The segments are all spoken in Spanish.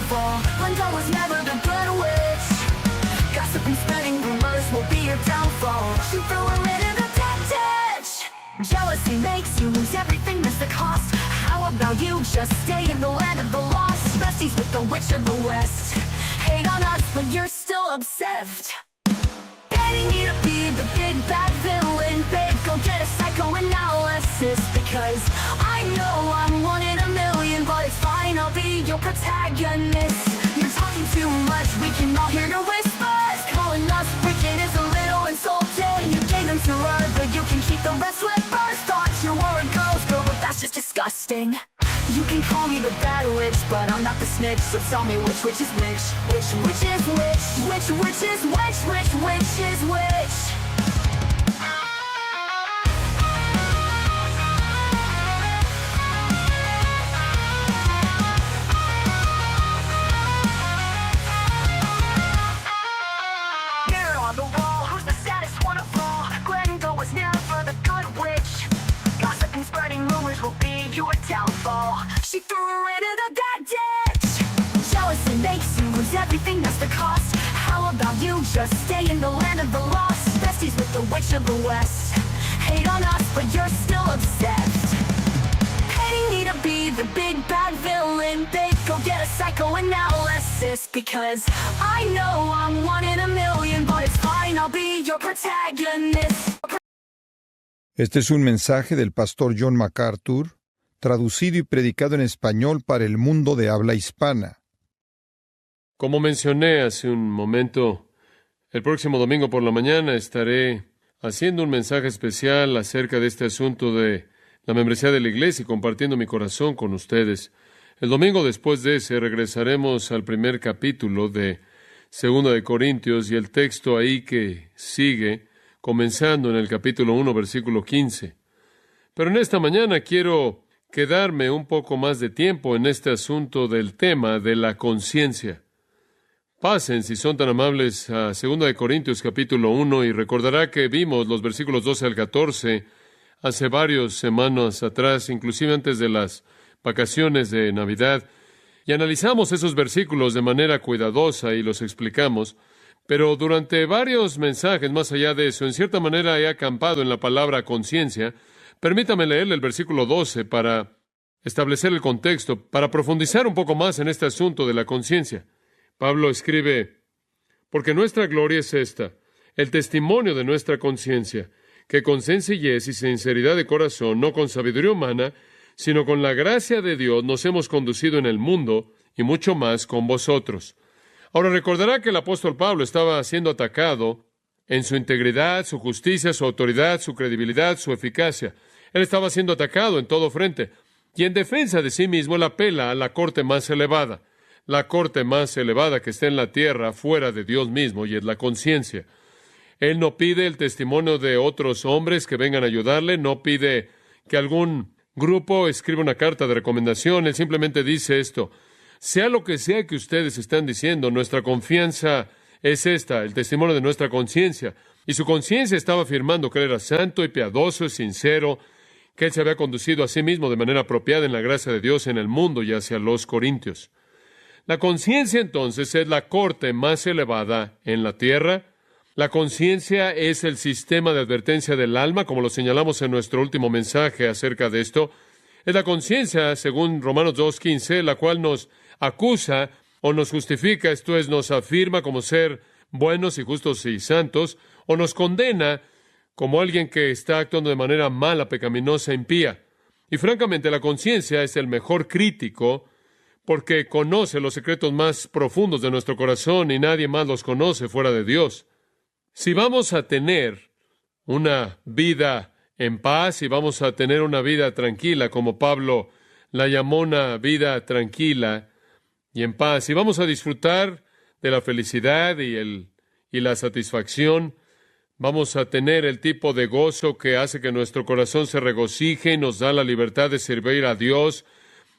downfall. Linda was never the good witch. Gossip and spreading rumors will be your downfall. She threw her into the dead ditch. Jealousy makes you lose everything, that's the cost. How about you just stay in the land of the lost? Besties with the witch of the west. Hate on us, but you're still obsessed. Getting you to be the big bad villain, babe, go get a psychoanalysis. Because I know I'm one in a million, but it's fine, I'll be your protagonist. You're talking too much, we can all hear your whispers. Calling us wicked is a little insulting. You gave them to her, but you can keep the rest with first thoughts. Your word goes, girl, but that's just disgusting. You can call me the bad witch, but I'm not the snitch. So tell me which is which? Which is which? Which is which is which? Mirror on the wall, who's the saddest one of all? Glenda was never the good witch. Gossip and spreading rumors will be your downfall. She threw her into the dead ditch. Jealousy makes you lose everything, that's the cost. How about you just stay in the land of the lost? Besties with the witch of the west. Hate on us, but you're still obsessed. Hating me to be the big bad villain, babe, go get a psychoanalysis. Because I know I'm one in a million, but it's fine, I'll be your protagonist. Este es un mensaje del pastor John MacArthur, traducido y predicado en español para el mundo de habla hispana. Como mencioné hace un momento, el próximo domingo por la mañana estaré haciendo un mensaje especial acerca de este asunto de la membresía de la iglesia y compartiendo mi corazón con ustedes. El domingo después de ese regresaremos al primer capítulo de 2 de Corintios y el texto ahí que sigue, comenzando en el capítulo 1, versículo 15. Pero en esta mañana quiero quedarme un poco más de tiempo en este asunto del tema de la conciencia. Pasen, si son tan amables, a 2 de Corintios capítulo 1 y recordará que vimos los versículos 12 al 14 hace varias semanas atrás, inclusive antes de las vacaciones de Navidad, y analizamos esos versículos de manera cuidadosa y los explicamos, pero durante varios mensajes más allá de eso, en cierta manera he acampado en la palabra conciencia. Permítame leerle el versículo 12 para establecer el contexto, para profundizar un poco más en este asunto de la conciencia. Pablo escribe, porque nuestra gloria es esta, el testimonio de nuestra conciencia, que con sencillez y sinceridad de corazón, no con sabiduría humana, sino con la gracia de Dios, nos hemos conducido en el mundo y mucho más con vosotros. Ahora recordará que el apóstol Pablo estaba siendo atacado en su integridad, su justicia, su autoridad, su credibilidad, su eficacia. Él estaba siendo atacado en todo frente. Y en defensa de sí mismo, él apela a la corte más elevada. La corte más elevada que está en la tierra, fuera de Dios mismo, y es la conciencia. Él no pide el testimonio de otros hombres que vengan a ayudarle, no pide que algún grupo escriba una carta de recomendación. Él simplemente dice esto: sea lo que sea que ustedes están diciendo, nuestra confianza es esta, el testimonio de nuestra conciencia. Y su conciencia estaba afirmando que él era santo y piadoso y sincero, que él se había conducido a sí mismo de manera apropiada en la gracia de Dios en el mundo y hacia los corintios. La conciencia, entonces, es la corte más elevada en la tierra. La conciencia es el sistema de advertencia del alma, como lo señalamos en nuestro último mensaje acerca de esto. Es la conciencia, según Romanos 2:15, la cual nos acusa o nos justifica, esto es, nos afirma como ser buenos y justos y santos, o nos condena como alguien que está actuando de manera mala, pecaminosa, impía. Y francamente, la conciencia es el mejor crítico porque conoce los secretos más profundos de nuestro corazón y nadie más los conoce fuera de Dios. Si vamos a tener una vida en paz y vamos a tener una vida tranquila, como Pablo la llamó una vida tranquila y en paz, y vamos a disfrutar de la felicidad y la satisfacción, vamos a tener el tipo de gozo que hace que nuestro corazón se regocije y nos da la libertad de servir a Dios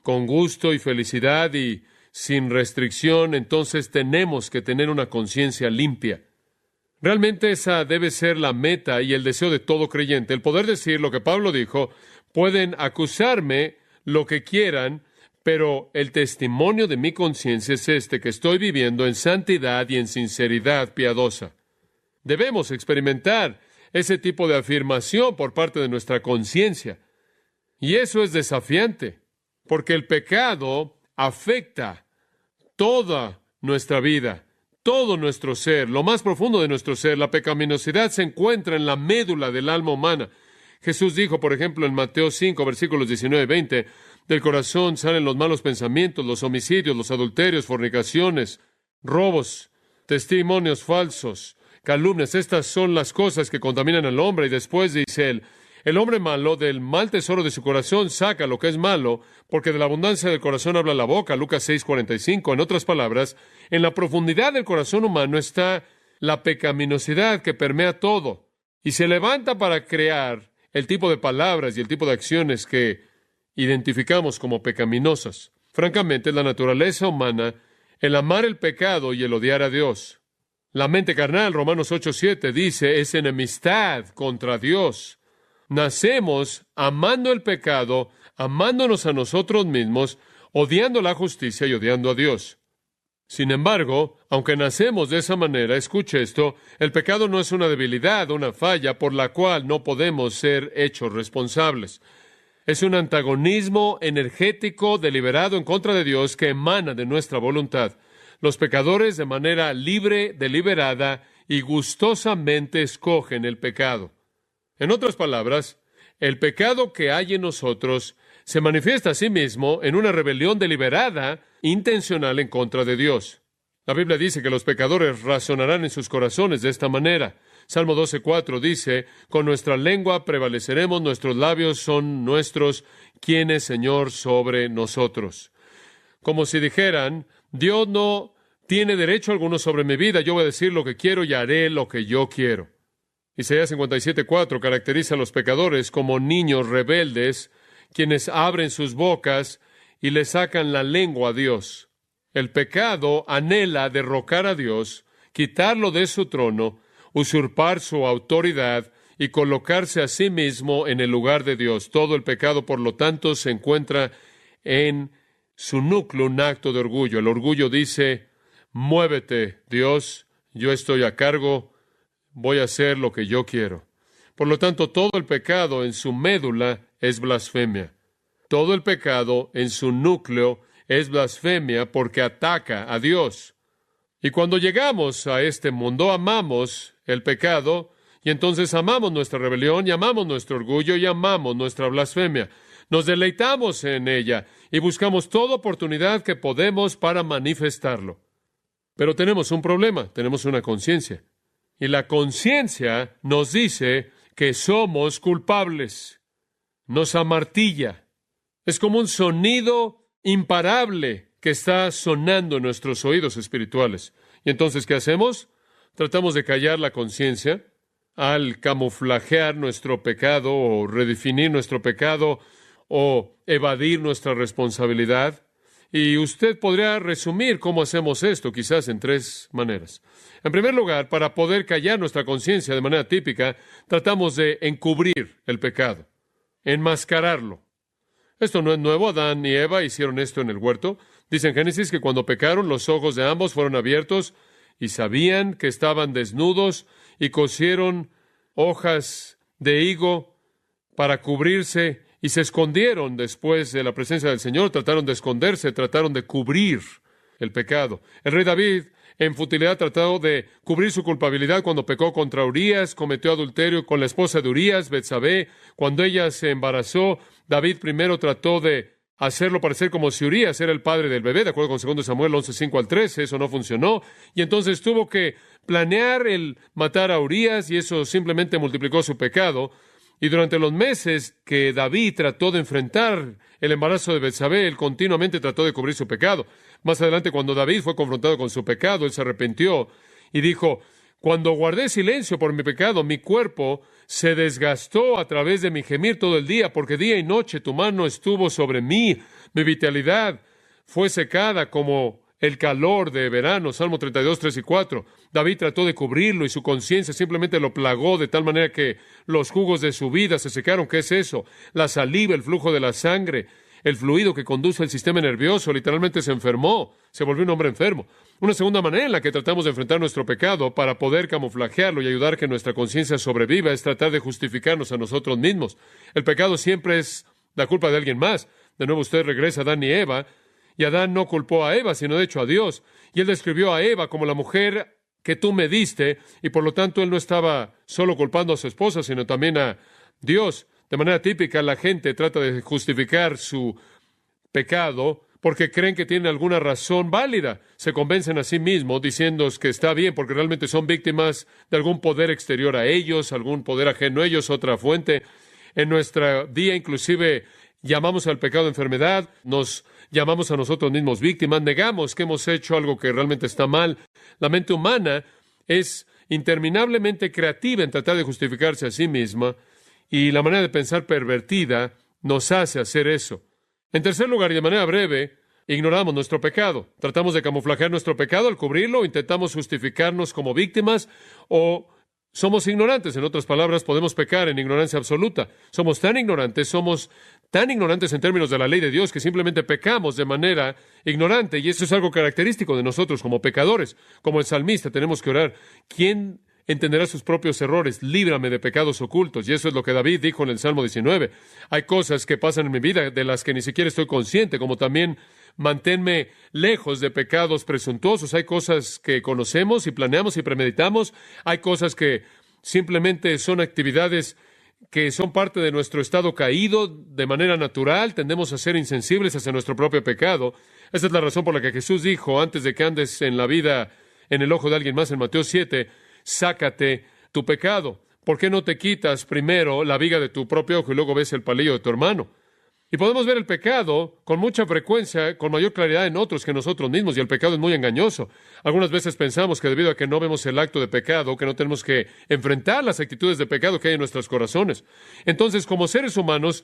con gusto y felicidad y sin restricción, entonces tenemos que tener una conciencia limpia. Realmente esa debe ser la meta y el deseo de todo creyente, el poder decir lo que Pablo dijo: pueden acusarme lo que quieran, Pero el testimonio de mi conciencia es este, que estoy viviendo en santidad y en sinceridad piadosa. Debemos experimentar ese tipo de afirmación por parte de nuestra conciencia. Y eso es desafiante, porque el pecado afecta toda nuestra vida, todo nuestro ser, lo más profundo de nuestro ser. La pecaminosidad se encuentra en la médula del alma humana. Jesús dijo, por ejemplo, en Mateo 5, versículos 19 y 20, del corazón salen los malos pensamientos, los homicidios, los adulterios, fornicaciones, robos, testimonios falsos, calumnias. Estas son las cosas que contaminan al hombre. Y después dice él, el hombre malo del mal tesoro de su corazón saca lo que es malo, porque de la abundancia del corazón habla la boca. Lucas 6:45. En otras palabras, en la profundidad del corazón humano está la pecaminosidad que permea todo y se levanta para crear el tipo de palabras y el tipo de acciones que identificamos como pecaminosas. Francamente, es la naturaleza humana el amar el pecado y el odiar a Dios. La mente carnal, Romanos 8:7, dice, es enemistad contra Dios. Nacemos amando el pecado, amándonos a nosotros mismos, odiando la justicia y odiando a Dios. Sin embargo, aunque nacemos de esa manera, escuche esto, el pecado no es una debilidad, una falla por la cual no podemos ser hechos responsables. Es un antagonismo energético deliberado en contra de Dios que emana de nuestra voluntad. Los pecadores de manera libre, deliberada y gustosamente escogen el pecado. En otras palabras, el pecado que hay en nosotros se manifiesta a sí mismo en una rebelión deliberada, intencional en contra de Dios. La Biblia dice que los pecadores razonarán en sus corazones de esta manera. Salmo 12:4 dice, con nuestra lengua prevaleceremos, nuestros labios son nuestros, ¿quién es Señor sobre nosotros? Como si dijeran, Dios no tiene derecho alguno sobre mi vida, yo voy a decir lo que quiero y haré lo que yo quiero. Isaías 57:4 caracteriza a los pecadores como niños rebeldes, quienes abren sus bocas y le sacan la lengua a Dios. El pecado anhela derrocar a Dios, quitarlo de su trono, usurpar su autoridad y colocarse a sí mismo en el lugar de Dios. Todo el pecado, por lo tanto, se encuentra en su núcleo un acto de orgullo. El orgullo dice, muévete, Dios, yo estoy a cargo, voy a hacer lo que yo quiero. Por lo tanto, todo el pecado en su médula es blasfemia. Todo el pecado en su núcleo es blasfemia porque ataca a Dios. Y cuando llegamos a este mundo, amamos el pecado, y entonces amamos nuestra rebelión, y amamos nuestro orgullo, y amamos nuestra blasfemia. Nos deleitamos en ella, y buscamos toda oportunidad que podemos para manifestarlo. Pero tenemos un problema, tenemos una conciencia. Y la conciencia nos dice que somos culpables. Nos amartilla. Es como un sonido imparable que está sonando en nuestros oídos espirituales. ¿Y entonces qué hacemos? Tratamos de callar la conciencia al camuflajear nuestro pecado o redefinir nuestro pecado o evadir nuestra responsabilidad. Y usted podría resumir cómo hacemos esto, quizás en 3 maneras. En primer lugar, para poder callar nuestra conciencia de manera típica, tratamos de encubrir el pecado, enmascararlo. Esto no es nuevo. Adán y Eva hicieron esto en el huerto. Dice en Génesis que cuando pecaron, los ojos de ambos fueron abiertos y sabían que estaban desnudos y cosieron hojas de higo para cubrirse y se escondieron después de la presencia del Señor. Trataron de esconderse, trataron de cubrir el pecado. El rey David, en futilidad, trató de cubrir su culpabilidad cuando pecó contra Urías, cometió adulterio con la esposa de Urías, Betsabé. Cuando ella se embarazó, David primero trató de hacerlo parecer como si Urías era el padre del bebé, de acuerdo con 2 Samuel 11:5-13, eso no funcionó, y entonces tuvo que planear el matar a Urías, y eso simplemente multiplicó su pecado. Y durante los meses que David trató de enfrentar el embarazo de Betsabé, él continuamente trató de cubrir su pecado. Más adelante, cuando David fue confrontado con su pecado, él se arrepintió y dijo, cuando guardé silencio por mi pecado, mi cuerpo se desgastó a través de mi gemir todo el día, porque día y noche tu mano estuvo sobre mí, mi vitalidad fue secada como el calor de verano. Salmo 32, 3 y 4. David trató de cubrirlo y su conciencia simplemente lo plagó de tal manera que los jugos de su vida se secaron. ¿Qué es eso? La saliva, el flujo de la sangre, el fluido que conduce el sistema nervioso, literalmente se enfermó, se volvió un hombre enfermo. Una segunda manera en la que tratamos de enfrentar nuestro pecado para poder camuflajearlo y ayudar que nuestra conciencia sobreviva es tratar de justificarnos a nosotros mismos. El pecado siempre es la culpa de alguien más. De nuevo usted regresa a Adán y Eva, y Adán no culpó a Eva, sino de hecho a Dios. Y él describió a Eva como la mujer que tú me diste, y por lo tanto él no estaba solo culpando a su esposa, sino también a Dios. De manera típica, la gente trata de justificar su pecado porque creen que tienen alguna razón válida. Se convencen a sí mismos diciendo que está bien porque realmente son víctimas de algún poder exterior a ellos, algún poder ajeno a ellos, otra fuente. En nuestra día, inclusive, llamamos al pecado enfermedad, nos llamamos a nosotros mismos víctimas, negamos que hemos hecho algo que realmente está mal. La mente humana es interminablemente creativa en tratar de justificarse a sí misma, y la manera de pensar pervertida nos hace hacer eso. En tercer lugar, y de manera breve, ignoramos nuestro pecado. Tratamos de camuflajear nuestro pecado al cubrirlo, intentamos justificarnos como víctimas, o somos ignorantes. En otras palabras, podemos pecar en ignorancia absoluta. Somos tan ignorantes en términos de la ley de Dios que simplemente pecamos de manera ignorante, y eso es algo característico de nosotros como pecadores. Como el salmista, tenemos que orar: ¿quién entenderá sus propios errores? Líbrame de pecados ocultos. Y eso es lo que David dijo en el Salmo 19. Hay cosas que pasan en mi vida de las que ni siquiera estoy consciente, como también manténme lejos de pecados presuntuosos. Hay cosas que conocemos y planeamos y premeditamos. Hay cosas que simplemente son actividades que son parte de nuestro estado caído de manera natural. Tendemos a ser insensibles hacia nuestro propio pecado. Esa es la razón por la que Jesús dijo, antes de que andes en la vida en el ojo de alguien más, en Mateo 7, sácate tu pecado. ¿Por qué no te quitas primero la viga de tu propio ojo y luego ves el palillo de tu hermano? Y podemos ver el pecado con mucha frecuencia, con mayor claridad en otros que nosotros mismos, y el pecado es muy engañoso. Algunas veces pensamos que debido a que no vemos el acto de pecado, que no tenemos que enfrentar las actitudes de pecado que hay en nuestros corazones. Entonces, como seres humanos,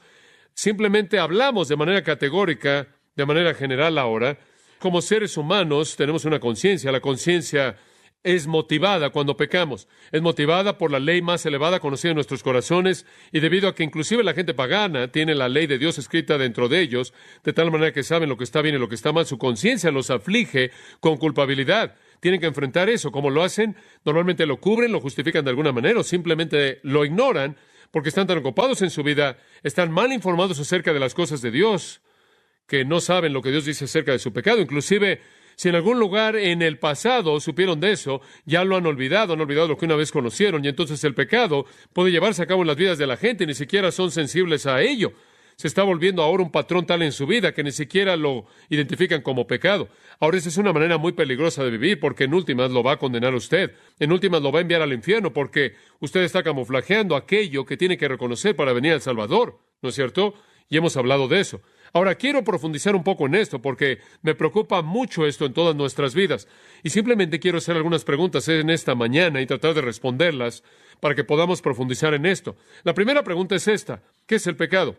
simplemente hablamos de manera categórica, de manera general ahora. Como seres humanos tenemos una conciencia. La conciencia es motivada cuando pecamos. Es motivada por la ley más elevada conocida en nuestros corazones, y debido a que inclusive la gente pagana tiene la ley de Dios escrita dentro de ellos, de tal manera que saben lo que está bien y lo que está mal, su conciencia los aflige con culpabilidad. Tienen que enfrentar eso. ¿Cómo lo hacen? Normalmente lo cubren, lo justifican de alguna manera, o simplemente lo ignoran porque están tan ocupados en su vida, están mal informados acerca de las cosas de Dios, que no saben lo que Dios dice acerca de su pecado. Inclusive, si en algún lugar en el pasado supieron de eso, ya lo han olvidado lo que una vez conocieron, y entonces el pecado puede llevarse a cabo en las vidas de la gente y ni siquiera son sensibles a ello. Se está volviendo ahora un patrón tal en su vida que ni siquiera lo identifican como pecado. Ahora, esa es una manera muy peligrosa de vivir, porque en últimas lo va a condenar a usted. En últimas lo va a enviar al infierno, porque usted está camuflajeando aquello que tiene que reconocer para venir al Salvador, ¿no es cierto? Y hemos hablado de eso. Ahora, quiero profundizar un poco en esto, porque me preocupa mucho esto en todas nuestras vidas. Y simplemente quiero hacer algunas preguntas en esta mañana y tratar de responderlas para que podamos profundizar en esto. La primera pregunta es esta: ¿qué es el pecado?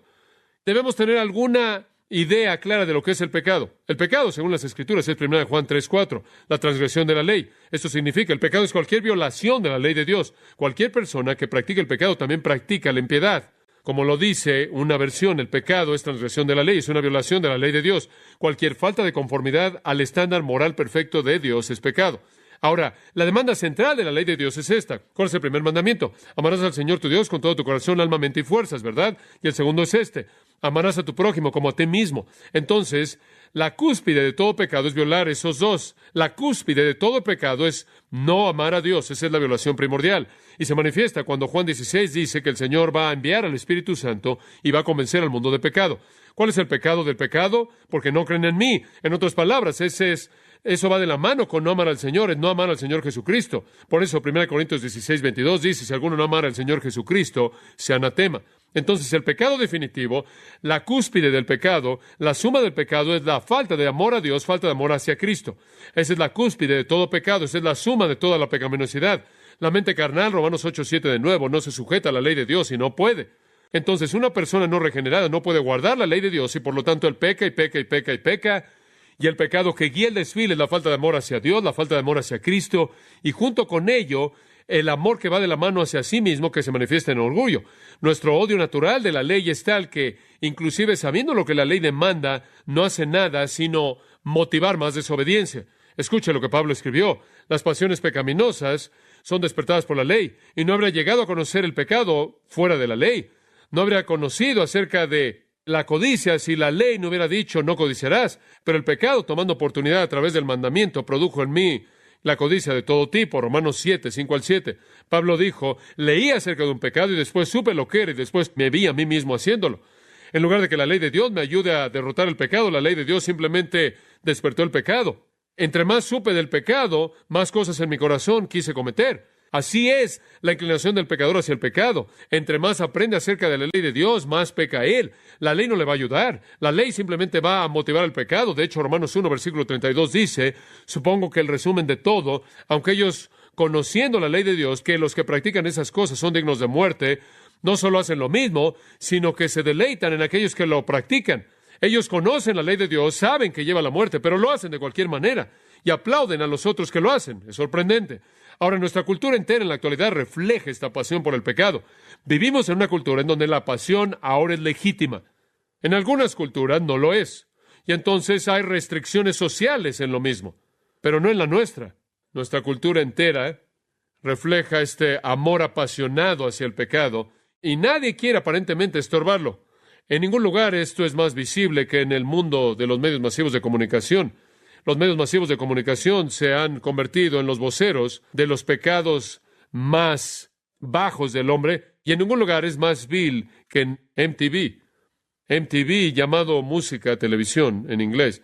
Debemos tener alguna idea clara de lo que es el pecado. El pecado, según las Escrituras, es 1 Juan 3:4, la transgresión de la ley. Esto significa, el pecado es cualquier violación de la ley de Dios. Cualquier persona que practique el pecado también practica la impiedad. Como lo dice una versión, el pecado es transgresión de la ley, es una violación de la ley de Dios. Cualquier falta de conformidad al estándar moral perfecto de Dios es pecado. Ahora, la demanda central de la ley de Dios es esta. ¿Cuál es el primer mandamiento? Amarás al Señor tu Dios con todo tu corazón, alma, mente y fuerzas, ¿verdad? Y el segundo es este: amarás a tu prójimo como a ti mismo. Entonces, la cúspide de todo pecado es violar esos dos. La cúspide de todo pecado es no amar a Dios. Esa es la violación primordial. Y se manifiesta cuando Juan 16 dice que el Señor va a enviar al Espíritu Santo y va a convencer al mundo de pecado. ¿Cuál es el pecado del pecado? Porque no creen en mí. En otras palabras, eso va de la mano con no amar al Señor, es no amar al Señor Jesucristo. Por eso 1 Corintios 16:22 dice: si alguno no amara al Señor Jesucristo, sea anatema. Entonces, el pecado definitivo, la cúspide del pecado, la suma del pecado es la falta de amor a Dios, falta de amor hacia Cristo. Esa es la cúspide de todo pecado, esa es la suma de toda la pecaminosidad. La mente carnal, Romanos 8:7 de nuevo, no se sujeta a la ley de Dios y no puede. Entonces, una persona no regenerada no puede guardar la ley de Dios, y por lo tanto él peca y peca y peca y peca. Y el pecado que guía el desfile es la falta de amor hacia Dios, la falta de amor hacia Cristo, y junto con ello, el amor que va de la mano hacia sí mismo que se manifiesta en orgullo. Nuestro odio natural de la ley es tal que, inclusive sabiendo lo que la ley demanda, no hace nada sino motivar más desobediencia. Escuche lo que Pablo escribió. Las pasiones pecaminosas son despertadas por la ley, y no habría llegado a conocer el pecado fuera de la ley. No habría conocido acerca de la codicia si la ley no hubiera dicho no codiciarás. Pero el pecado, tomando oportunidad a través del mandamiento, produjo en mí la codicia de todo tipo. Romanos 7, 5 al 7. Pablo dijo, leí acerca de un pecado y después supe lo que era y después me vi a mí mismo haciéndolo. En lugar de que la ley de Dios me ayude a derrotar el pecado, la ley de Dios simplemente despertó el pecado. Entre más supe del pecado, más cosas en mi corazón quise cometer. Así es la inclinación del pecador hacia el pecado. Entre más aprende acerca de la ley de Dios, más peca él. La ley no le va a ayudar. La ley simplemente va a motivar el pecado. De hecho, Romanos 1, versículo 32 dice, supongo que el resumen de todo, aunque ellos, conociendo la ley de Dios, que los que practican esas cosas son dignos de muerte, no solo hacen lo mismo, sino que se deleitan en aquellos que lo practican. Ellos conocen la ley de Dios, saben que lleva a la muerte, pero lo hacen de cualquier manera y aplauden a los otros que lo hacen. Es sorprendente. Ahora, nuestra cultura entera en la actualidad refleja esta pasión por el pecado. Vivimos en una cultura en donde la pasión ahora es legítima. En algunas culturas no lo es. Y entonces hay restricciones sociales en lo mismo, pero no en la nuestra. Nuestra cultura entera refleja este amor apasionado hacia el pecado y nadie quiere aparentemente estorbarlo. En ningún lugar esto es más visible que en el mundo de los medios masivos de comunicación. Los medios masivos de comunicación se han convertido en los voceros de los pecados más bajos del hombre, y en ningún lugar es más vil que en MTV. MTV, llamado música, televisión en inglés,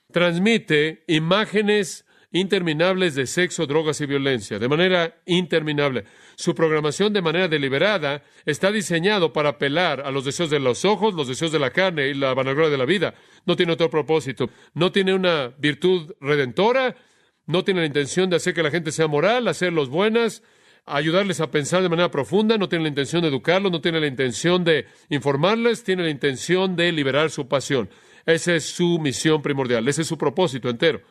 transmite imágenes interminables de sexo, drogas y violencia, de manera interminable. Su programación de manera deliberada está diseñado para apelar a los deseos de los ojos, los deseos de la carne y la vanagloria de la vida. No tiene otro propósito. No tiene una virtud redentora, no tiene la intención de hacer que la gente sea moral, hacerlos buenas, ayudarles a pensar de manera profunda, no tiene la intención de educarlos, no tiene la intención de informarles, tiene la intención de liberar su pasión. Esa es su misión primordial, ese es su propósito entero.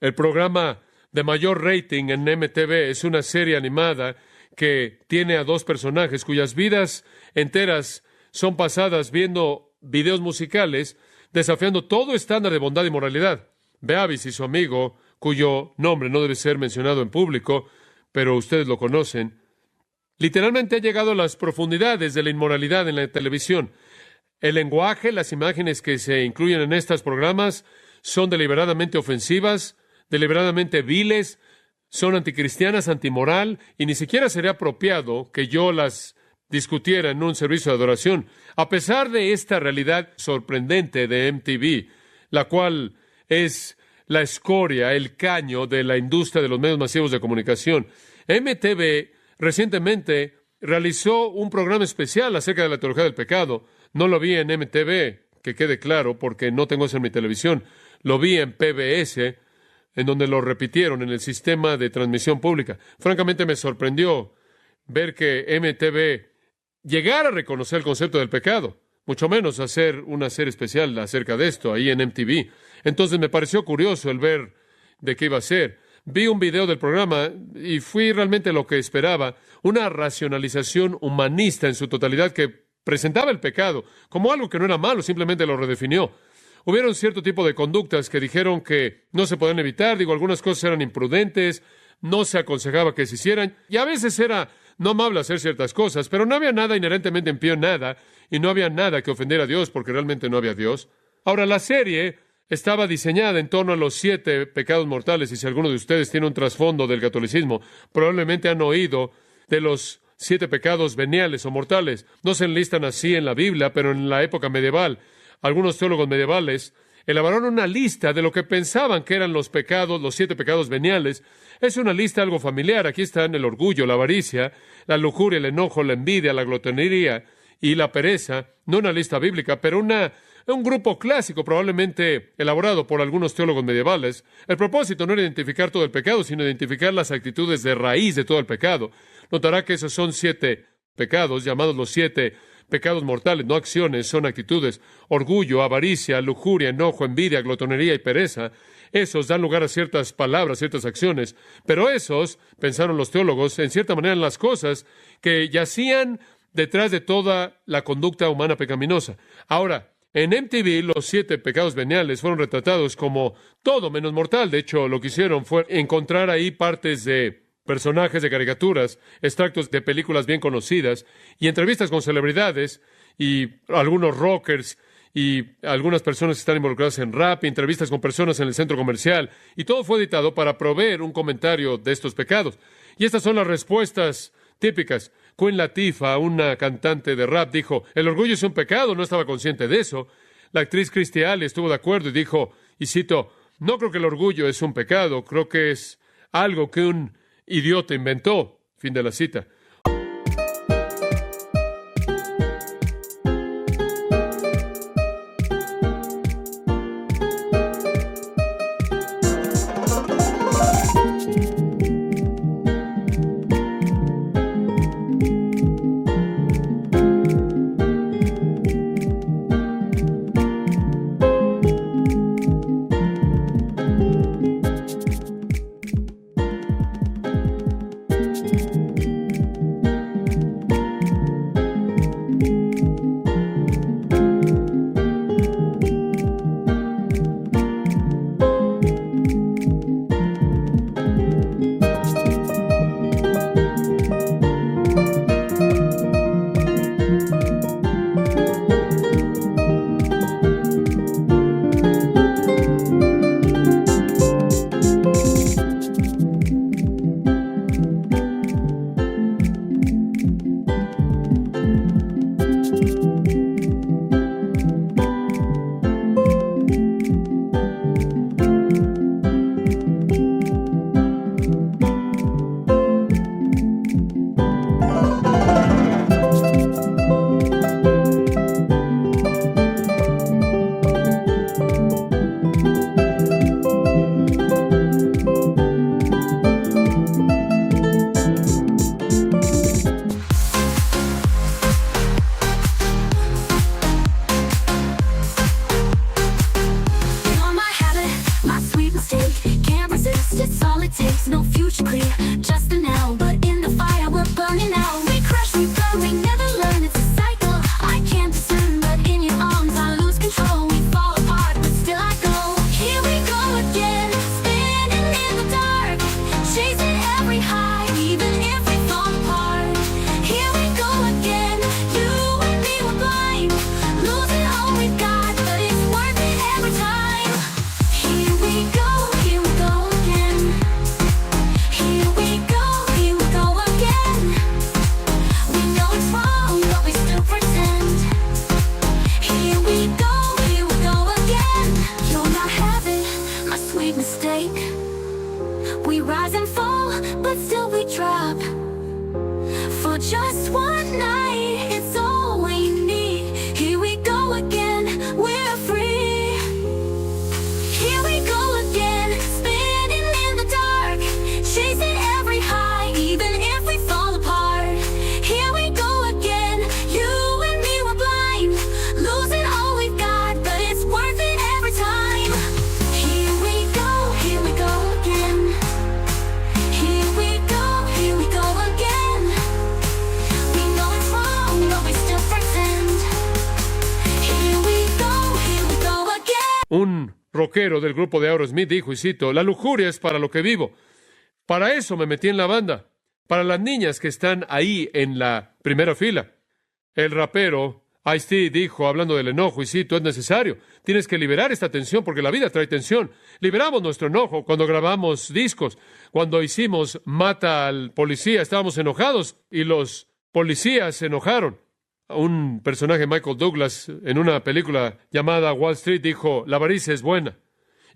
El programa de mayor rating en MTV es una serie animada que tiene a dos personajes cuyas vidas enteras son pasadas viendo videos musicales, desafiando todo estándar de bondad y moralidad. Beavis y su amigo, cuyo nombre no debe ser mencionado en público, pero ustedes lo conocen, literalmente ha llegado a las profundidades de la inmoralidad en la televisión. El lenguaje, las imágenes que se incluyen en estos programas son deliberadamente ofensivas, deliberadamente viles, son anticristianas, antimoral, y ni siquiera sería apropiado que yo las discutiera en un servicio de adoración. A pesar de esta realidad sorprendente de MTV, la cual es la escoria, el caño de la industria de los medios masivos de comunicación, MTV recientemente realizó un programa especial acerca de la teología del pecado. No lo vi en MTV, que quede claro, porque no tengo eso en mi televisión. Lo vi en PBS, en donde lo repitieron en el sistema de transmisión pública. Francamente me sorprendió ver que MTV llegara a reconocer el concepto del pecado, mucho menos hacer una serie especial acerca de esto ahí en MTV. Entonces me pareció curioso el ver de qué iba a ser. Vi un video del programa y fui realmente lo que esperaba, una racionalización humanista en su totalidad que presentaba el pecado como algo que no era malo, simplemente lo redefinió. Hubieron cierto tipo de conductas que dijeron que no se podían evitar. Algunas cosas eran imprudentes, no se aconsejaba que se hicieran, y a veces era no amable hacer ciertas cosas, pero no había nada inherentemente impío en nada, y no había nada que ofender a Dios, porque realmente no había Dios. Ahora, la serie estaba diseñada en torno a los 7 pecados mortales, y si alguno de ustedes tiene un trasfondo del catolicismo, probablemente han oído de los 7 pecados veniales o mortales. No se enlistan así en la Biblia, pero en la época medieval, algunos teólogos medievales elaboraron una lista de lo que pensaban que eran los pecados, los 7 pecados veniales. Es una lista algo familiar. Aquí están el orgullo, la avaricia, la lujuria, el enojo, la envidia, la glotonería y la pereza. No una lista bíblica, pero un grupo clásico, probablemente elaborado por algunos teólogos medievales. El propósito no era identificar todo el pecado, sino identificar las actitudes de raíz de todo el pecado. Notará que esos son 7 pecados, llamados los 7 pecados mortales, no acciones, son actitudes. Orgullo, avaricia, lujuria, enojo, envidia, glotonería y pereza. Esos dan lugar a ciertas palabras, ciertas acciones. Pero esos, pensaron los teólogos, en cierta manera eran las cosas que yacían detrás de toda la conducta humana pecaminosa. Ahora, en MTV, los 7 pecados veniales fueron retratados como todo menos mortal. De hecho, lo que hicieron fue encontrar ahí partes de personajes de caricaturas, extractos de películas bien conocidas y entrevistas con celebridades y algunos rockers y algunas personas que están involucradas en rap, entrevistas con personas en el centro comercial, y todo fue editado para proveer un comentario de estos pecados. Y estas son las respuestas típicas. Queen Latifah, una cantante de rap, dijo: el orgullo es un pecado, no estaba consciente de eso. La actriz Christy Alley estuvo de acuerdo y dijo, y cito, no creo que el orgullo es un pecado, creo que es algo que un idiota inventó. Fin de la cita. Un rockero del grupo de Aerosmith dijo, y cito, la lujuria es para lo que vivo. Para eso me metí en la banda. Para las niñas que están ahí en la primera fila. El rapero Ice-T dijo, hablando del enojo, y cito, es necesario. Tienes que liberar esta tensión porque la vida trae tensión. Liberamos nuestro enojo cuando grabamos discos. Cuando hicimos Mata al Policía, estábamos enojados y los policías se enojaron. Un personaje, Michael Douglas, en una película llamada Wall Street, dijo, la avaricia es buena.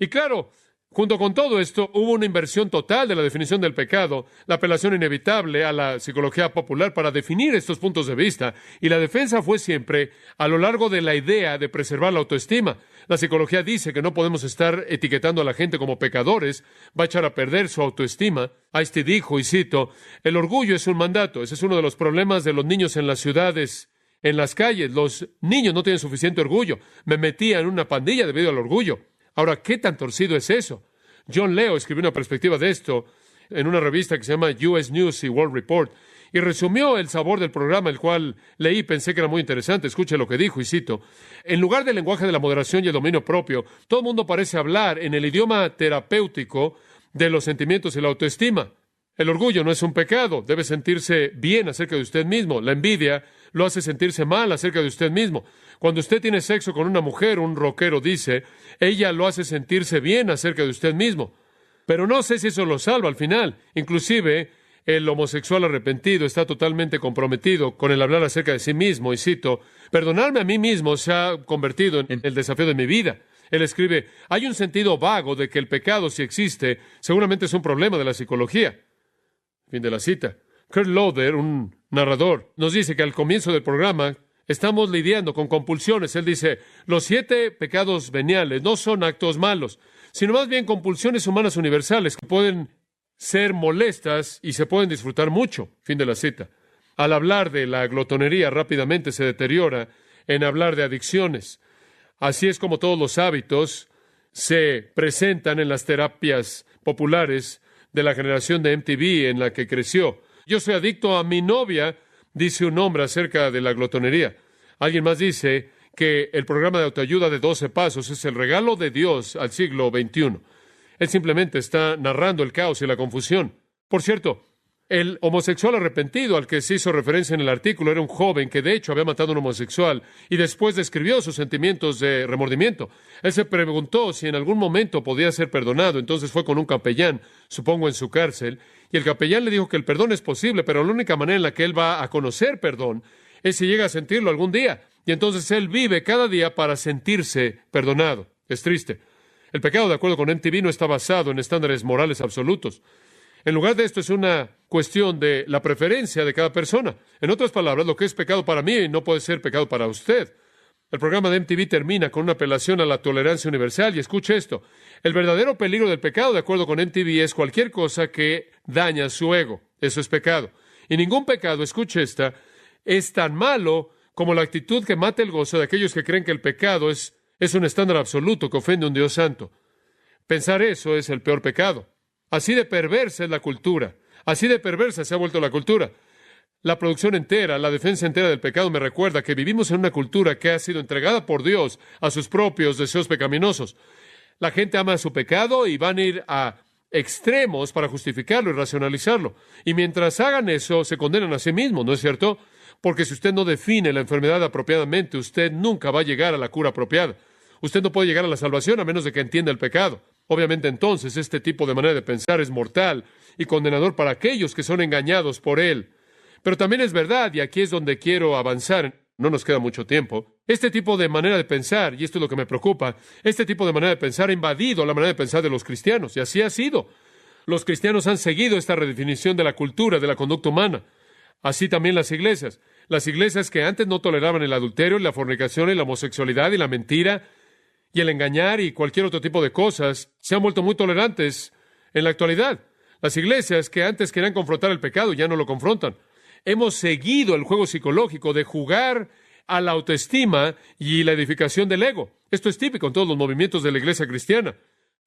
Y claro, junto con todo esto, hubo una inversión total de la definición del pecado, la apelación inevitable a la psicología popular para definir estos puntos de vista, y la defensa fue siempre a lo largo de la idea de preservar la autoestima. La psicología dice que no podemos estar etiquetando a la gente como pecadores, va a echar a perder su autoestima. Ice-T dijo, y cito, el orgullo es un mandato. Ese es uno de los problemas de los niños en las ciudades en las calles. Los niños no tienen suficiente orgullo. Me metía en una pandilla debido al orgullo. Ahora, ¿qué tan torcido es eso? John Leo escribió una perspectiva de esto en una revista que se llama US News y World Report, y resumió el sabor del programa, el cual leí y pensé que era muy interesante. Escuche lo que dijo, y cito: en lugar del lenguaje de la moderación y el dominio propio, todo el mundo parece hablar en el idioma terapéutico de los sentimientos y la autoestima. El orgullo no es un pecado, debe sentirse bien acerca de usted mismo. La envidia lo hace sentirse mal acerca de usted mismo. Cuando usted tiene sexo con una mujer, un rockero dice, ella lo hace sentirse bien acerca de usted mismo. Pero no sé si eso lo salva al final. Inclusive, el homosexual arrepentido está totalmente comprometido con el hablar acerca de sí mismo. Y cito: perdonarme a mí mismo se ha convertido en el desafío de mi vida. Él escribe: hay un sentido vago de que el pecado, si existe, seguramente es un problema de la psicología. Fin de la cita. Kurt Loder, un narrador, nos dice que al comienzo del programa estamos lidiando con compulsiones. Él dice, los 7 pecados veniales no son actos malos, sino más bien compulsiones humanas universales que pueden ser molestas y se pueden disfrutar mucho. Fin de la cita. Al hablar de la glotonería, rápidamente se deteriora en hablar de adicciones. Así es como todos los hábitos se presentan en las terapias populares de la generación de MTV en la que creció. Yo soy adicto a mi novia, dice un hombre acerca de la glotonería. Alguien más dice que el programa de autoayuda de 12 pasos es el regalo de Dios al siglo XXI. Él simplemente está narrando el caos y la confusión. Por cierto, el homosexual arrepentido al que se hizo referencia en el artículo era un joven que de hecho había matado a un homosexual y después describió sus sentimientos de remordimiento. Él se preguntó si en algún momento podía ser perdonado, entonces fue con un capellán, supongo en su cárcel, y el capellán le dijo que el perdón es posible, pero la única manera en la que él va a conocer perdón es si llega a sentirlo algún día, y entonces él vive cada día para sentirse perdonado. Es triste. El pecado, de acuerdo con MTV, no está basado en estándares morales absolutos. En lugar de esto, es una cuestión de la preferencia de cada persona. En otras palabras, lo que es pecado para mí no puede ser pecado para usted. El programa de MTV termina con una apelación a la tolerancia universal, y escuche esto. El verdadero peligro del pecado, de acuerdo con MTV, es cualquier cosa que daña su ego. Eso es pecado. Y ningún pecado, escuche esta, es tan malo como la actitud que mata el gozo de aquellos que creen que el pecado es un estándar absoluto que ofende a un Dios santo. Pensar eso es el peor pecado. Así de perversa es la cultura. Así de perversa se ha vuelto la cultura. La producción entera, la defensa entera del pecado me recuerda que vivimos en una cultura que ha sido entregada por Dios a sus propios deseos pecaminosos. La gente ama su pecado y van a ir a extremos para justificarlo y racionalizarlo. Y mientras hagan eso, se condenan a sí mismos, ¿no es cierto? Porque si usted no define la enfermedad apropiadamente, usted nunca va a llegar a la cura apropiada. Usted no puede llegar a la salvación a menos de que entienda el pecado. Obviamente, entonces, este tipo de manera de pensar es mortal y condenador para aquellos que son engañados por él. Pero también es verdad, y aquí es donde quiero avanzar, no nos queda mucho tiempo, este tipo de manera de pensar, y esto es lo que me preocupa, este tipo de manera de pensar ha invadido la manera de pensar de los cristianos, y así ha sido. Los cristianos han seguido esta redefinición de la cultura, de la conducta humana. Así también las iglesias. Las iglesias que antes no toleraban el adulterio, la fornicación y la homosexualidad y la mentira y el engañar y cualquier otro tipo de cosas, se han vuelto muy tolerantes en la actualidad. Las iglesias que antes querían confrontar el pecado ya no lo confrontan. Hemos seguido el juego psicológico de jugar a la autoestima y la edificación del ego. Esto es típico en todos los movimientos de la iglesia cristiana.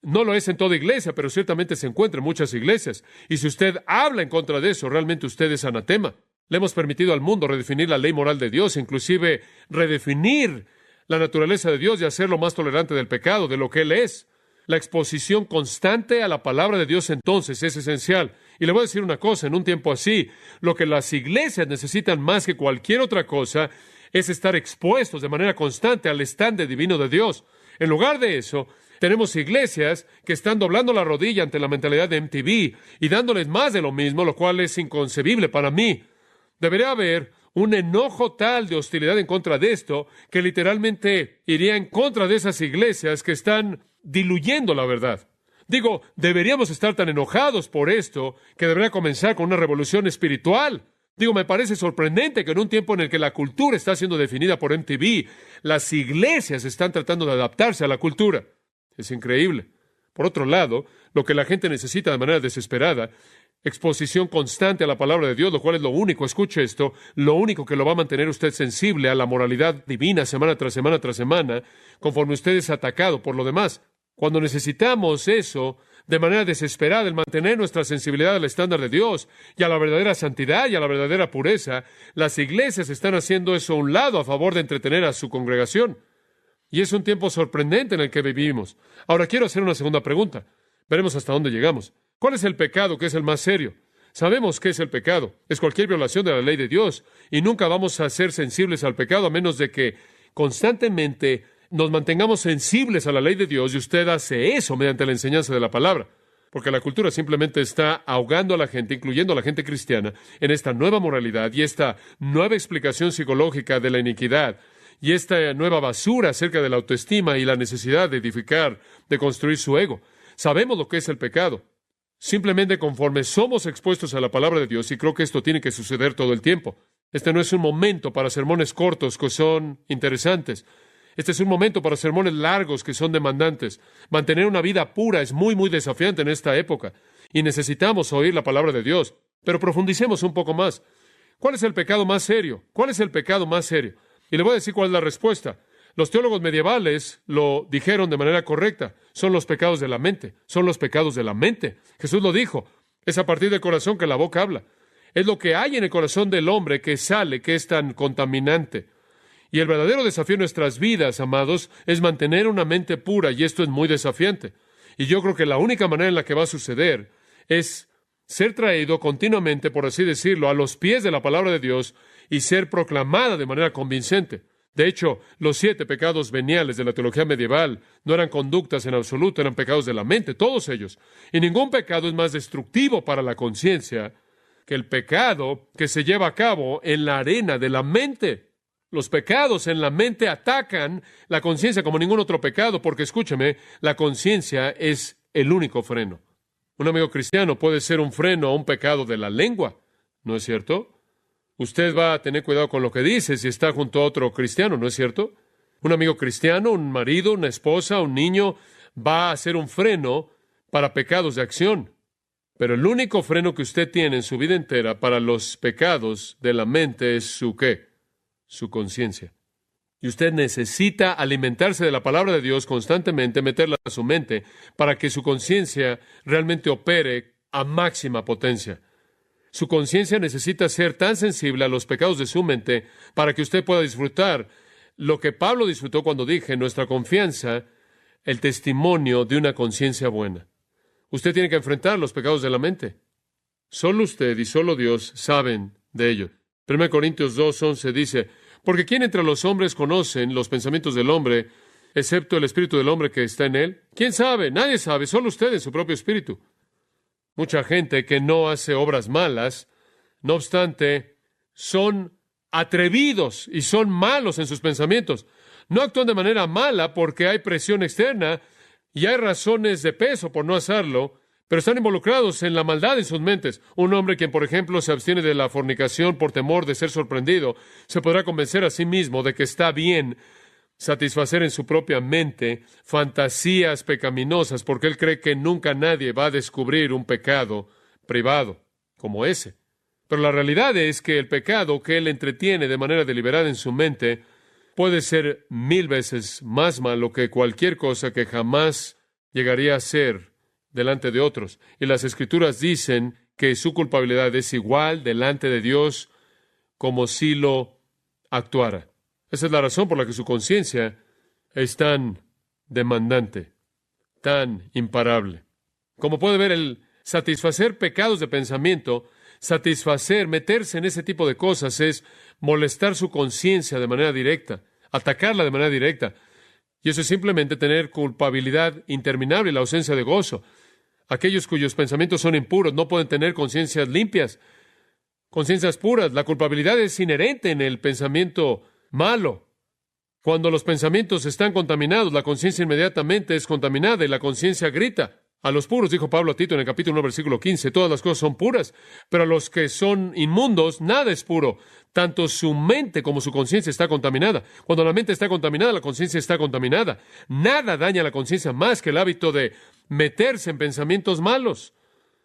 No lo es en toda iglesia, pero ciertamente se encuentra en muchas iglesias. Y si usted habla en contra de eso, realmente usted es anatema. Le hemos permitido al mundo redefinir la ley moral de Dios, inclusive redefinir la naturaleza de Dios y hacerlo más tolerante del pecado, de lo que Él es. La exposición constante a la palabra de Dios entonces es esencial. Y le voy a decir una cosa, en un tiempo así, lo que las iglesias necesitan más que cualquier otra cosa es estar expuestos de manera constante al estándar divino de Dios. En lugar de eso, tenemos iglesias que están doblando la rodilla ante la mentalidad de MTV y dándoles más de lo mismo, lo cual es inconcebible para mí. Debería haber un enojo tal de hostilidad en contra de esto que literalmente iría en contra de esas iglesias que están diluyendo la verdad. Digo, deberíamos estar tan enojados por esto que debería comenzar con una revolución espiritual. Digo, me parece sorprendente que en un tiempo en el que la cultura está siendo definida por MTV, las iglesias están tratando de adaptarse a la cultura. Es increíble. Por otro lado, lo que la gente necesita de manera desesperada exposición constante a la palabra de Dios, lo cual es lo único, escuche esto, lo único que lo va a mantener usted sensible a la moralidad divina semana tras semana tras semana, conforme usted es atacado por lo demás. Cuando necesitamos eso de manera desesperada, el mantener nuestra sensibilidad al estándar de Dios y a la verdadera santidad y a la verdadera pureza, las iglesias están haciendo eso a un lado a favor de entretener a su congregación. Y es un tiempo sorprendente en el que vivimos. Ahora quiero hacer una segunda pregunta. Veremos hasta dónde llegamos. ¿Cuál es el pecado que es el más serio? Sabemos qué es el pecado. Es cualquier violación de la ley de Dios. Y nunca vamos a ser sensibles al pecado a menos de que constantemente nos mantengamos sensibles a la ley de Dios, y usted hace eso mediante la enseñanza de la palabra. Porque la cultura simplemente está ahogando a la gente, incluyendo a la gente cristiana, en esta nueva moralidad y esta nueva explicación psicológica de la iniquidad y esta nueva basura acerca de la autoestima y la necesidad de edificar, de construir su ego. Sabemos lo que es el pecado. Simplemente conforme somos expuestos a la palabra de Dios, y creo que esto tiene que suceder todo el tiempo. Este no es un momento para sermones cortos que son interesantes. Este es un momento para sermones largos que son demandantes. Mantener una vida pura es muy, muy desafiante en esta época. Y necesitamos oír la palabra de Dios. Pero profundicemos un poco más. ¿Cuál es el pecado más serio? ¿Cuál es el pecado más serio? Y le voy a decir cuál es la respuesta. Los teólogos medievales lo dijeron de manera correcta. Son los pecados de la mente. Son los pecados de la mente. Jesús lo dijo. Es a partir del corazón que la boca habla. Es lo que hay en el corazón del hombre que sale, que es tan contaminante. Y el verdadero desafío en nuestras vidas, amados, es mantener una mente pura, y esto es muy desafiante. Y yo creo que la única manera en la que va a suceder es ser traído continuamente, por así decirlo, a los pies de la palabra de Dios y ser proclamada de manera convincente. De hecho, los 7 pecados veniales de la teología medieval no eran conductas en absoluto, eran pecados de la mente, todos ellos. Y ningún pecado es más destructivo para la conciencia que el pecado que se lleva a cabo en la arena de la mente. Los pecados en la mente atacan la conciencia como ningún otro pecado, porque escúcheme, la conciencia es el único freno. Un amigo cristiano puede ser un freno a un pecado de la lengua, ¿no es cierto? Usted va a tener cuidado con lo que dice si está junto a otro cristiano, ¿no es cierto? Un amigo cristiano, un marido, una esposa, un niño, va a ser un freno para pecados de acción. Pero el único freno que usted tiene en su vida entera para los pecados de la mente es su ¿qué? Su conciencia. Y usted necesita alimentarse de la palabra de Dios constantemente, meterla a su mente, para que su conciencia realmente opere a máxima potencia. Su conciencia necesita ser tan sensible a los pecados de su mente para que usted pueda disfrutar lo que Pablo disfrutó cuando dije, nuestra confianza, el testimonio de una conciencia buena. Usted tiene que enfrentar los pecados de la mente. Solo usted y solo Dios saben de ello. 1 Corintios 2:11 dice, porque ¿quién entre los hombres conocen los pensamientos del hombre, excepto el espíritu del hombre que está en él? ¿Quién sabe? Nadie sabe, solo usted en su propio espíritu. Mucha gente que no hace obras malas, no obstante, son atrevidos y son malos en sus pensamientos. No actúan de manera mala porque hay presión externa y hay razones de peso por no hacerlo, pero están involucrados en la maldad en sus mentes. Un hombre quien, por ejemplo, se abstiene de la fornicación por temor de ser sorprendido, se podrá convencer a sí mismo de que está bien satisfacer en su propia mente fantasías pecaminosas, porque él cree que nunca nadie va a descubrir un pecado privado como ese. Pero la realidad es que el pecado que él entretiene de manera deliberada en su mente puede ser 1000 veces más malo que cualquier cosa que jamás llegaría a ser delante de otros. Y las Escrituras dicen que su culpabilidad es igual delante de Dios como si lo actuara. Esa es la razón por la que su conciencia es tan demandante, tan imparable. Como puede ver, el satisfacer pecados de pensamiento, meterse en ese tipo de cosas es molestar su conciencia de manera directa, atacarla de manera directa. Y eso es simplemente tener culpabilidad interminable y la ausencia de gozo. Aquellos cuyos pensamientos son impuros no pueden tener conciencias limpias, conciencias puras. La culpabilidad es inherente en el pensamiento malo. Cuando los pensamientos están contaminados, la conciencia inmediatamente es contaminada y la conciencia grita. A los puros, dijo Pablo a Tito en el capítulo 1, versículo 15, todas las cosas son puras, pero a los que son inmundos, nada es puro. Tanto su mente como su conciencia está contaminada. Cuando la mente está contaminada, la conciencia está contaminada. Nada daña a la conciencia más que el hábito de meterse en pensamientos malos.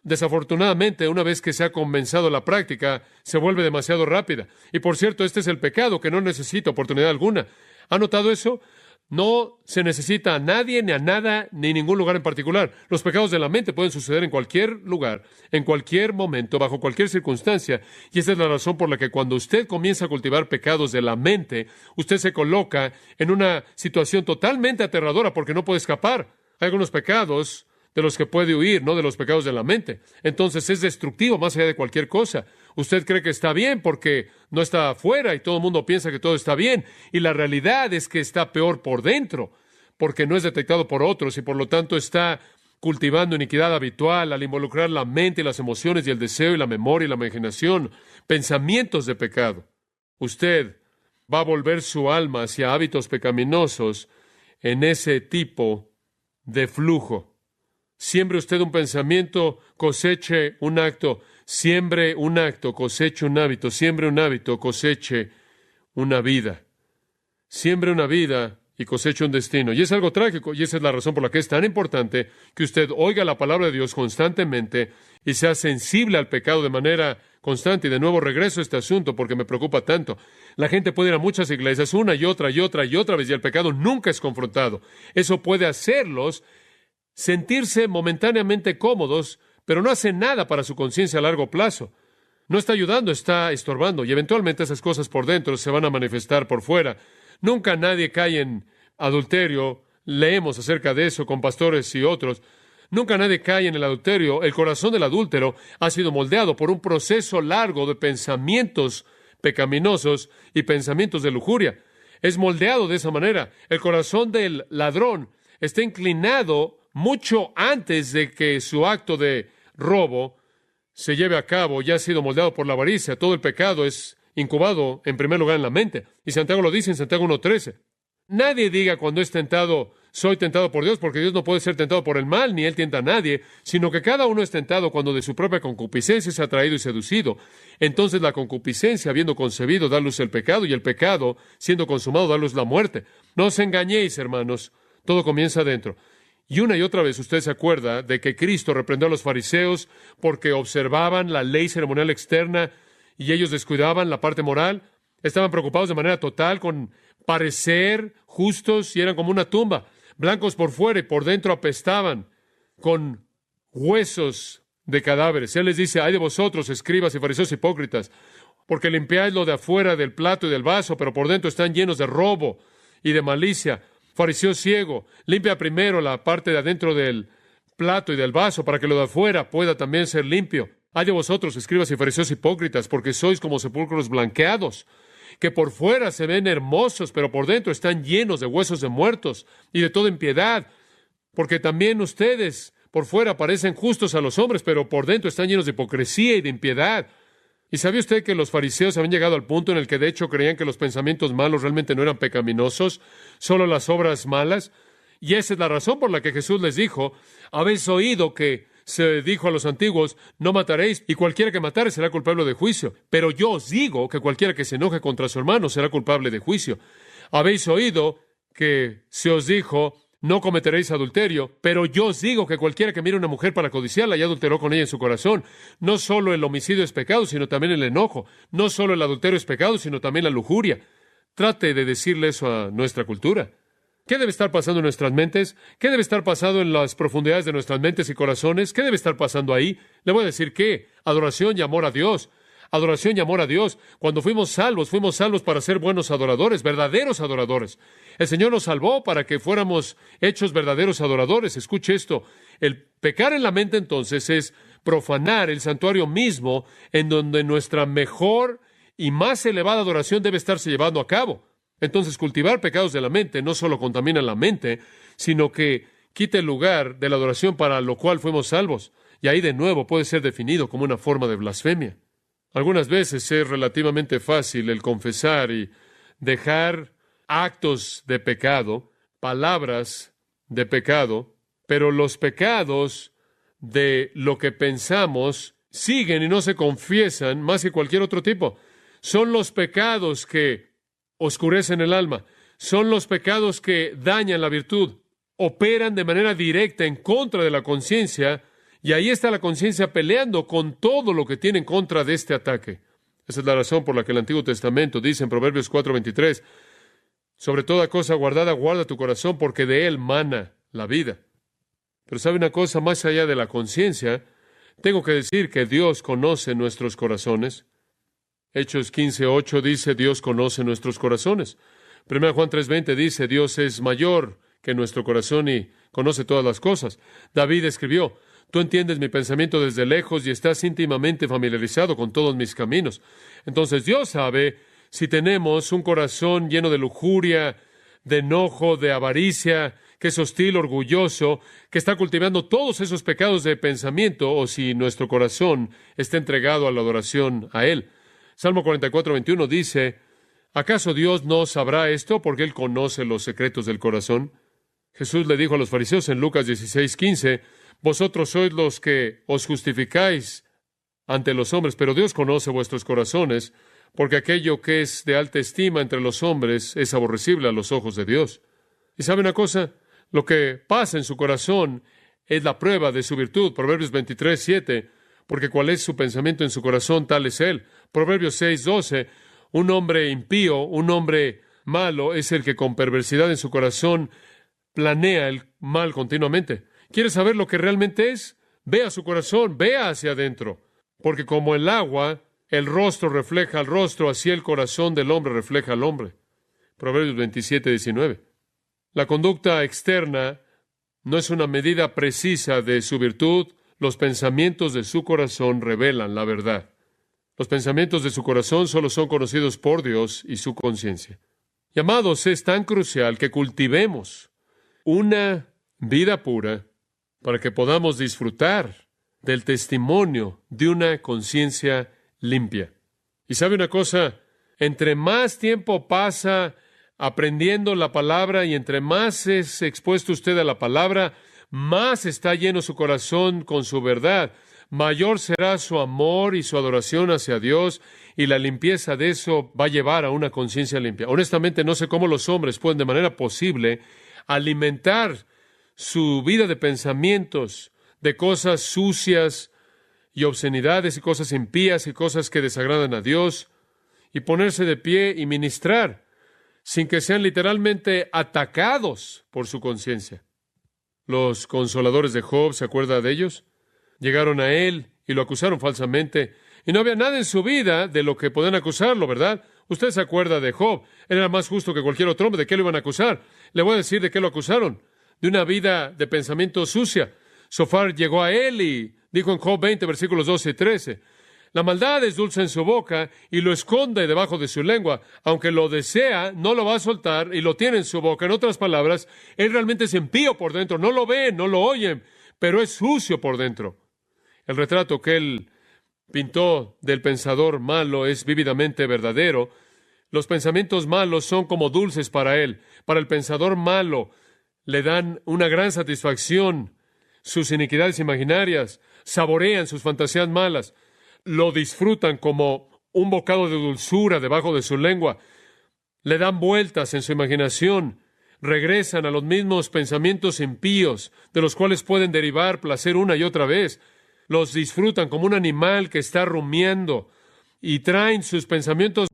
desafortunadamente, una vez que se ha comenzado la práctica, se vuelve demasiado rápida. Y por cierto, este es el pecado que no necesita oportunidad alguna. ¿Ha notado eso? No se necesita a nadie, ni a nada, ni ningún lugar en particular. Los pecados de la mente pueden suceder en cualquier lugar, en cualquier momento, bajo cualquier circunstancia. Y esa es la razón por la que cuando usted comienza a cultivar pecados de la mente, usted se coloca en una situación totalmente aterradora porque no puede escapar. Hay algunos pecados de los que puede huir, no de los pecados de la mente. Entonces es destructivo más allá de cualquier cosa. Usted cree que está bien porque no está afuera y todo el mundo piensa que todo está bien. Y la realidad es que está peor por dentro porque no es detectado por otros y por lo tanto está cultivando iniquidad habitual al involucrar la mente y las emociones y el deseo y la memoria y la imaginación, pensamientos de pecado. Usted va a volver su alma hacia hábitos pecaminosos en ese tipo de flujo. Siembre usted un pensamiento, coseche un acto. Siembre un acto, coseche un hábito. Siembre un hábito, coseche una vida. Siembre una vida y coseche un destino. Y es algo trágico, y esa es la razón por la que es tan importante que usted oiga la palabra de Dios constantemente y sea sensible al pecado de manera constante. Y de nuevo regreso a este asunto porque me preocupa tanto. La gente puede ir a muchas iglesias una y otra y otra y otra vez y el pecado nunca es confrontado. Eso puede hacerlos sentirse momentáneamente cómodos, pero no hace nada para su conciencia a largo plazo. No está ayudando, está estorbando, y eventualmente esas cosas por dentro se van a manifestar por fuera. Nunca nadie cae en adulterio. Leemos acerca de eso con pastores y otros. Nunca nadie cae en el adulterio. El corazón del adúltero ha sido moldeado por un proceso largo de pensamientos pecaminosos y pensamientos de lujuria. Es moldeado de esa manera. El corazón del ladrón está inclinado mucho antes de que su acto de robo se lleve a cabo. Ya ha sido moldeado por la avaricia. Todo el pecado es incubado en primer lugar en la mente. Y Santiago lo dice en Santiago 1:13. Nadie diga cuando es tentado, soy tentado por Dios, porque Dios no puede ser tentado por el mal, ni Él tienta a nadie, sino que cada uno es tentado cuando de su propia concupiscencia es atraído y seducido. Entonces la concupiscencia, habiendo concebido, da luz el pecado, y el pecado, siendo consumado, da luz la muerte. No os engañéis, hermanos, todo comienza adentro. Y una y otra vez usted se acuerda de que Cristo reprendió a los fariseos porque observaban la ley ceremonial externa y ellos descuidaban la parte moral. Estaban preocupados de manera total con parecer justos y eran como una tumba, blancos por fuera y por dentro apestaban con huesos de cadáveres. Él les dice, ay de vosotros, escribas y fariseos hipócritas, porque limpiáis lo de afuera del plato y del vaso, pero por dentro están llenos de robo y de malicia. Fariseo ciego, limpia primero la parte de adentro del plato y del vaso para que lo de afuera pueda también ser limpio. Ay de vosotros, escribas y fariseos hipócritas, porque sois como sepulcros blanqueados, que por fuera se ven hermosos, pero por dentro están llenos de huesos de muertos y de toda impiedad, porque también ustedes por fuera parecen justos a los hombres, pero por dentro están llenos de hipocresía y de impiedad. ¿Y sabía usted que los fariseos habían llegado al punto en el que de hecho creían que los pensamientos malos realmente no eran pecaminosos, solo las obras malas? Y esa es la razón por la que Jesús les dijo, habéis oído que se dijo a los antiguos, no mataréis, y cualquiera que matare será culpable de juicio. Pero yo os digo que cualquiera que se enoje contra su hermano será culpable de juicio. Habéis oído que se os dijo, no cometeréis adulterio, pero yo os digo que cualquiera que mire a una mujer para codiciarla ya adulteró con ella en su corazón. No solo el homicidio es pecado, sino también el enojo. No solo el adulterio es pecado, sino también la lujuria. Trate de decirle eso a nuestra cultura. ¿Qué debe estar pasando en nuestras mentes? ¿Qué debe estar pasando en las profundidades de nuestras mentes y corazones? ¿Qué debe estar pasando ahí? Le voy a decir qué. Adoración y amor a Dios. Adoración y amor a Dios. Cuando fuimos salvos para ser buenos adoradores, verdaderos adoradores. El Señor nos salvó para que fuéramos hechos verdaderos adoradores. Escuche esto. El pecar en la mente entonces es profanar el santuario mismo en donde nuestra mejor y más elevada adoración debe estarse llevando a cabo. Entonces, cultivar pecados de la mente no solo contamina la mente, sino que quita el lugar de la adoración para lo cual fuimos salvos. Y ahí de nuevo puede ser definido como una forma de blasfemia. Algunas veces es relativamente fácil el confesar y dejar actos de pecado, palabras de pecado, pero los pecados de lo que pensamos siguen y no se confiesan más que cualquier otro tipo. Son los pecados que oscurecen el alma, son los pecados que dañan la virtud, operan de manera directa en contra de la conciencia Y ahí está la conciencia peleando con todo lo que tiene en contra de este ataque. Esa es la razón por la que el Antiguo Testamento dice en Proverbios 4:23, sobre toda cosa guardada, guarda tu corazón, porque de él mana la vida. Pero ¿sabe una cosa? Más allá de la conciencia, tengo que decir que Dios conoce nuestros corazones. Hechos 15:8 dice, Dios conoce nuestros corazones. 1 Juan 3:20 dice, Dios es mayor que nuestro corazón y conoce todas las cosas. David escribió, tú entiendes mi pensamiento desde lejos y estás íntimamente familiarizado con todos mis caminos. Entonces Dios sabe si tenemos un corazón lleno de lujuria, de enojo, de avaricia, que es hostil, orgulloso, que está cultivando todos esos pecados de pensamiento, o si nuestro corazón está entregado a la adoración a Él. Salmo 44:21 dice, ¿acaso Dios no sabrá esto porque Él conoce los secretos del corazón? Jesús le dijo a los fariseos en Lucas 16:15, vosotros sois los que os justificáis ante los hombres, pero Dios conoce vuestros corazones, porque aquello que es de alta estima entre los hombres es aborrecible a los ojos de Dios. ¿Y sabe una cosa? Lo que pasa en su corazón es la prueba de su virtud. Proverbios 23:7, porque cuál es su pensamiento en su corazón, tal es él. Proverbios 6:12, un hombre impío, un hombre malo, es el que con perversidad en su corazón planea el mal continuamente. ¿Quieres saber lo que realmente es? Vea su corazón, vea hacia adentro. Porque como el agua, el rostro refleja al rostro, así el corazón del hombre refleja al hombre. Proverbios 27:19. La conducta externa no es una medida precisa de su virtud. Los pensamientos de su corazón revelan la verdad. Los pensamientos de su corazón solo son conocidos por Dios y su conciencia. Y amados, es tan crucial que cultivemos una vida pura para que podamos disfrutar del testimonio de una conciencia limpia. Y sabe una cosa, entre más tiempo pasa aprendiendo la palabra y entre más es expuesto usted a la palabra, más está lleno su corazón con su verdad, mayor será su amor y su adoración hacia Dios, y la limpieza de eso va a llevar a una conciencia limpia. Honestamente, no sé cómo los hombres pueden de manera posible alimentar su vida de pensamientos, de cosas sucias y obscenidades y cosas impías y cosas que desagradan a Dios, y ponerse de pie y ministrar sin que sean literalmente atacados por su conciencia. Los consoladores de Job, ¿se acuerda de ellos? Llegaron a él y lo acusaron falsamente, y no había nada en su vida de lo que podían acusarlo, ¿verdad? Usted se acuerda de Job, él era más justo que cualquier otro hombre. ¿De qué lo iban a acusar? Le voy a decir de qué lo acusaron, de una vida de pensamiento sucia. Sofar llegó a él y dijo en Job 20, versículos 12 y 13, la maldad es dulce en su boca y lo esconde debajo de su lengua. Aunque lo desea, no lo va a soltar y lo tiene en su boca. En otras palabras, él realmente es impío por dentro. No lo ven, no lo oyen, pero es sucio por dentro. El retrato que él pintó del pensador malo es vívidamente verdadero. Los pensamientos malos son como dulces para él. Para el pensador malo le dan una gran satisfacción. Sus iniquidades imaginarias saborean sus fantasías malas. Lo disfrutan como un bocado de dulzura debajo de su lengua. Le dan vueltas en su imaginación. Regresan a los mismos pensamientos impíos, de los cuales pueden derivar placer una y otra vez. Los disfrutan como un animal que está rumiando y traen sus pensamientos